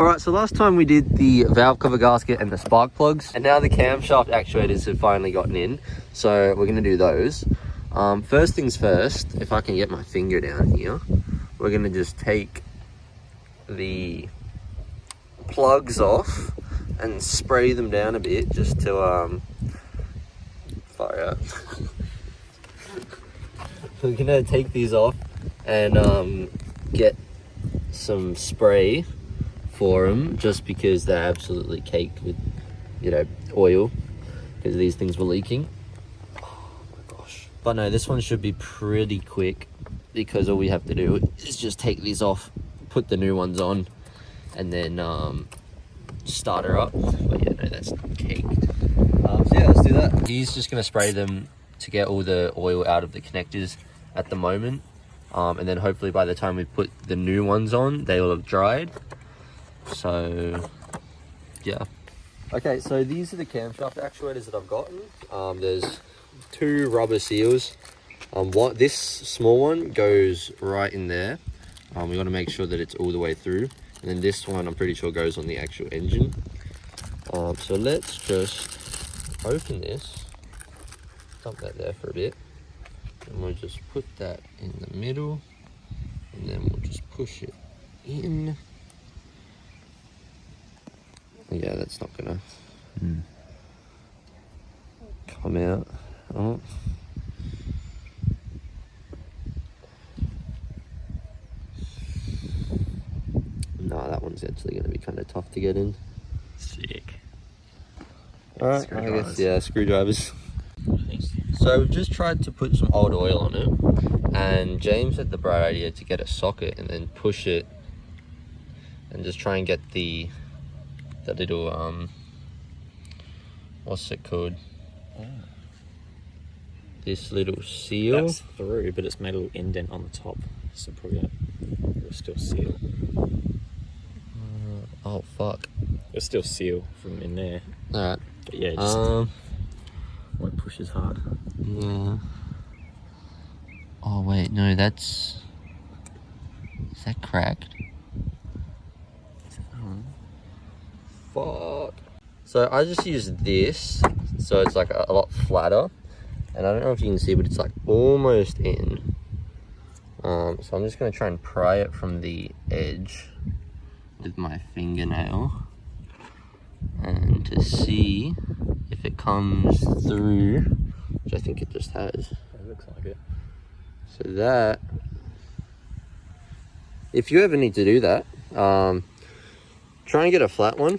Alright, so last time we did the valve cover gasket and the spark plugs, and now the camshaft actuators have finally gotten in, so we're going to do those. First things first, if I can get my finger down here, we're going to just take the plugs off and spray them down a bit just to fire out. We're going to take these off and get some spray for them, just because they're absolutely caked with, you know, oil, because these things were leaking. Oh my gosh. But no, this one should be pretty quick, because all we have to do is just take these off, put the new ones on, and then start her up. But yeah, no, that's caked. So yeah, let's do that. He's just gonna spray them to get all the oil out of the connectors at the moment, and then hopefully by the time we put the new ones on, they will have dried. So yeah. Okay, so these are the camshaft actuators that I've gotten. There's 2 rubber seals. This small one goes right in there. We got to make sure that it's all the way through, and then this one I'm pretty sure goes on the actual engine. So let's just open this, dump that there for a bit, and we'll just put that in the middle, and then we'll just push it in. Yeah, that's not gonna come out. Oh. No, that one's actually gonna be kind of tough to get in. Sick. Alright, I guess, yeah, screwdrivers. So we've just tried to put some old oil on it, and James had the bright idea to get a socket and then push it and just try and get the little what's it called? Oh. This little seal. That's through, but it's made a little indent on the top, so probably it'll still seal. Oh fuck! It'll still seal from in there. All right. But yeah, just won't push as hard. Yeah. Oh wait, no, is that cracked? Fuck. So I just use this, so it's like a lot flatter, and I don't know if you can see, but it's like almost in. So I'm just gonna try and pry it from the edge with my fingernail, and to see if it comes through, which I think it just has. It looks like it. So that, if you ever need to do that, try and get a flat one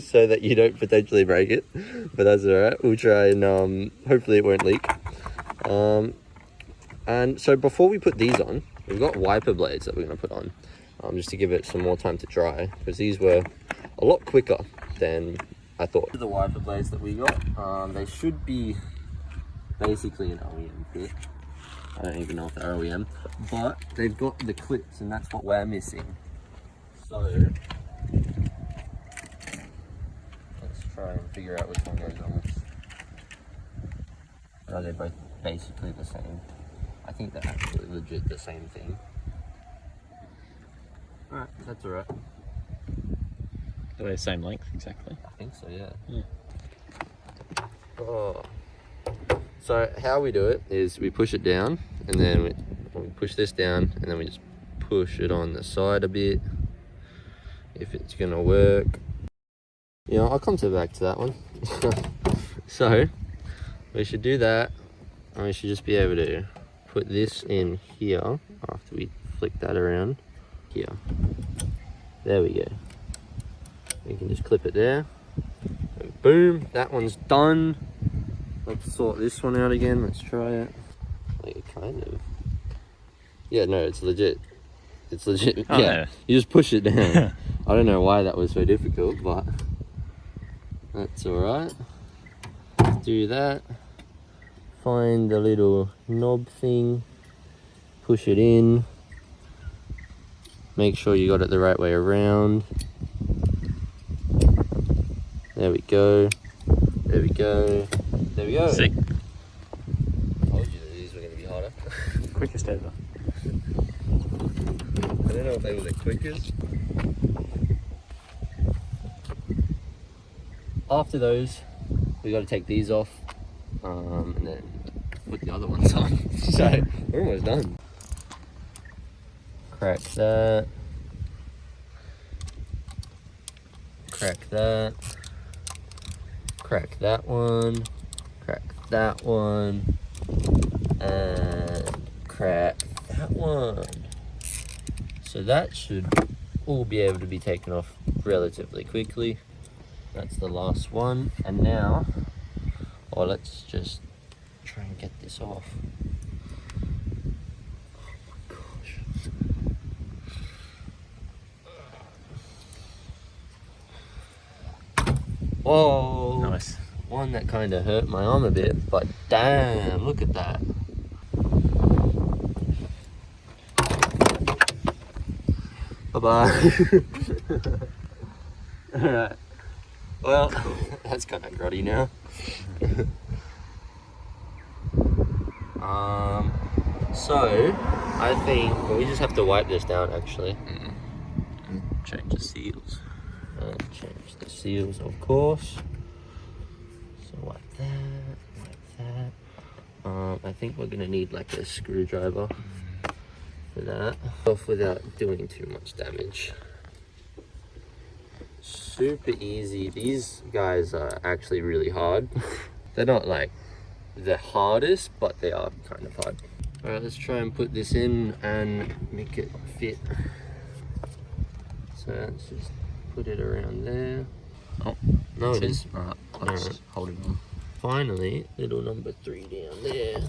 so that you don't potentially break it, but that's all right. We'll try and hopefully it won't leak. And so before we put these on, we've got wiper blades that we're going to put on, just to give it some more time to dry, because these were a lot quicker than I thought. The wiper blades that we got, they should be basically an OEM kit. I don't even know if they're OEM, but they've got the clips, and that's what we're missing. So let's try and figure out which one goes on which. Oh, they're both basically the same. I think they're actually legit the same thing. Alright, that's alright. They're the same length, exactly. I think so, yeah. Oh. So how we do it is we push it down, and then we push this down, and then we just push it on the side a bit. If it's gonna work. Yeah, I'll come back to that one. So we should do that, and we should just be able to put this in here after we flick that around here. There we go. We can just clip it there, and boom, that one's done. Let's sort this one out again. Let's try it. Like, kind of. Yeah, no, it's legit. It's legit. Oh, yeah, you just push it down. I don't know why that was so difficult, but that's all right. Do that. Find the little knob thing. Push it in. Make sure you got it the right way around. There we go. There we go. There we go. Sick. I told you that these were going to be harder. Quickest ever. I don't know if they were the quickest, after those, we got to take these off, and then put the other ones on. So we're almost done. Crack that. Crack that. Crack that one. Crack that one. And crack that one. So that should all be able to be taken off relatively quickly. That's the last one. And now, let's just try and get this off. Oh my gosh. Whoa. Nice. One that kind of hurt my arm a bit, but damn, look at that. Bye-bye. Alright. Well, that's kind of grotty now. So, I think we just have to wipe this down, actually. And change the seals. And change the seals, of course. So wipe that. I think we're gonna need like a screwdriver for that. Off without doing too much damage. Super easy. These guys are actually really hard. They're not like the hardest, but they are kind of hard. All right, let's try and put this in and make it fit. So let's just put it around there. Oh, no, it is. Alright, let's Alright. hold it on. Finally, little number 3 down there.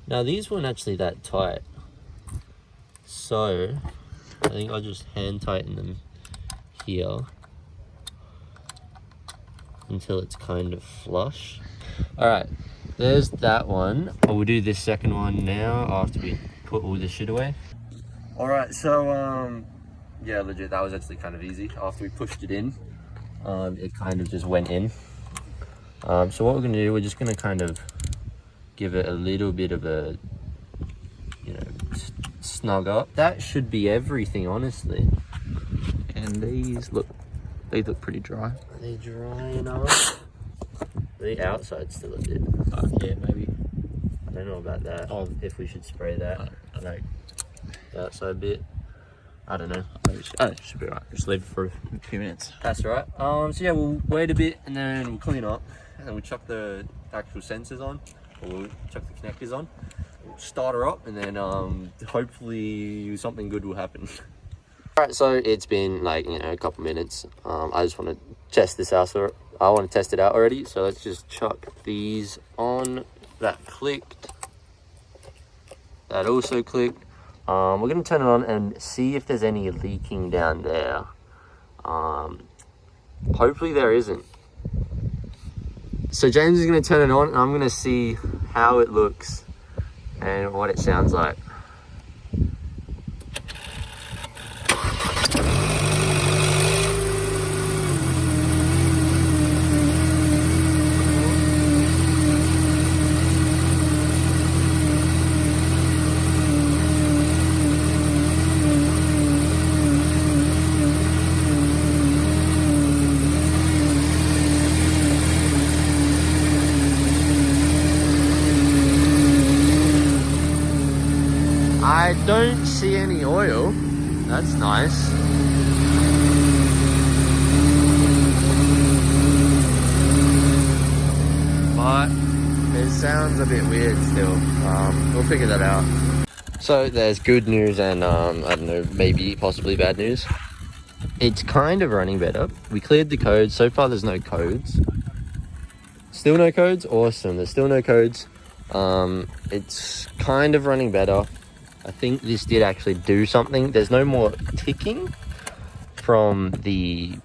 Now these weren't actually that tight, so I think I'll just hand tighten them here until it's kind of flush. All right, there's that one. We'll do this second one now after we put all this shit away. All right, so yeah, legit, that was actually kind of easy. After we pushed it in, it kind of just went in. So what we're gonna do, we're just gonna kind of give it a little bit of a, snug up. That should be everything, honestly. And these look pretty dry. Are they dry enough? The outside's still a bit. Yeah, maybe. I don't know about that. Oh. If we should spray that. Like, The outside bit. I don't know. it should be right. Just leave it for a few minutes. That's all right. So yeah, we'll wait a bit and then we'll clean up and then we'll chuck the actual sensors on, or we'll chuck the connectors on. We'll start her up and then hopefully something good will happen. All right, so it's been like a couple minutes. I just want to test this out. So I want to test it out already. So let's just chuck these on. That clicked. That also clicked. We're going to turn it on and see if there's any leaking down there. Hopefully there isn't. So James is going to turn it on and I'm going to see how it looks and what it sounds like. I don't see any oil. That's nice. But it sounds a bit weird still. We'll figure that out. So there's good news and I don't know, maybe possibly bad news. It's kind of running better. We cleared the codes. So far there's no codes. Still no codes? Awesome. There's still no codes. It's kind of running better. I think this did actually do something. There's no more ticking from the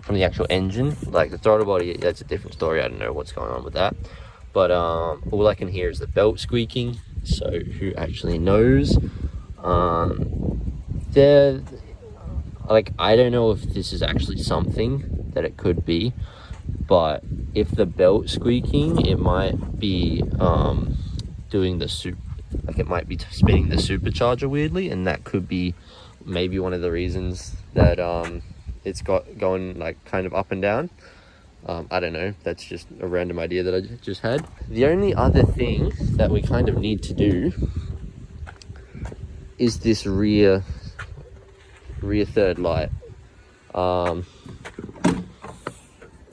actual engine. Like the throttle body, that's a different story. I don't know what's going on with that. But all I can hear is the belt squeaking. So who actually knows? I don't know if this is actually something that it could be. But if the belt squeaking, it might be doing the it might be spinning the supercharger weirdly, and that could be maybe one of the reasons that it's got going like kind of up and down. I don't know, that's just a random idea that I just had. The only other thing that we kind of need to do is this rear third light.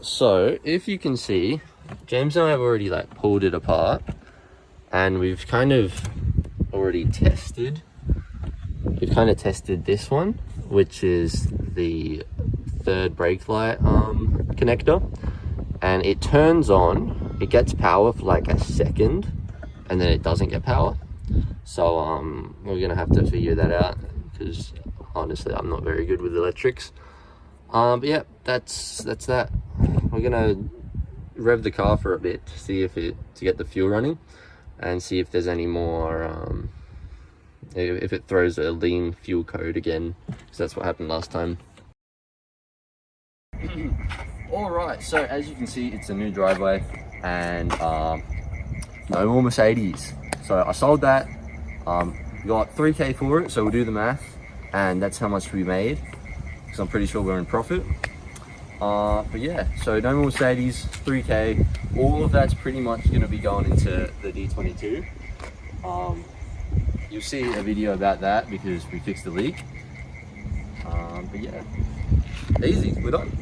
So if you can see, James and I have already like pulled it apart, and we've kind of already tested. We've kind of tested this one, which is the third brake light connector, and it turns on, it gets power for like a second, and then it doesn't get power. So we're gonna have to figure that out, because honestly I'm not very good with electrics. But yeah, that's that. We're gonna rev the car for a bit to see if to get the fuel running, and see if there's any more if it throws a lean fuel code again, because that's what happened last time. All right, so as you can see, it's a new driveway, and no more Mercedes. So I sold that, got 3K for it, so we'll do the math, and that's how much we made, because I'm pretty sure we're in profit. But yeah, so no more Mercedes, 3K, all of that's pretty much going to be going into the D22. You'll see a video about that because we fixed the leak. But yeah, easy, we're done.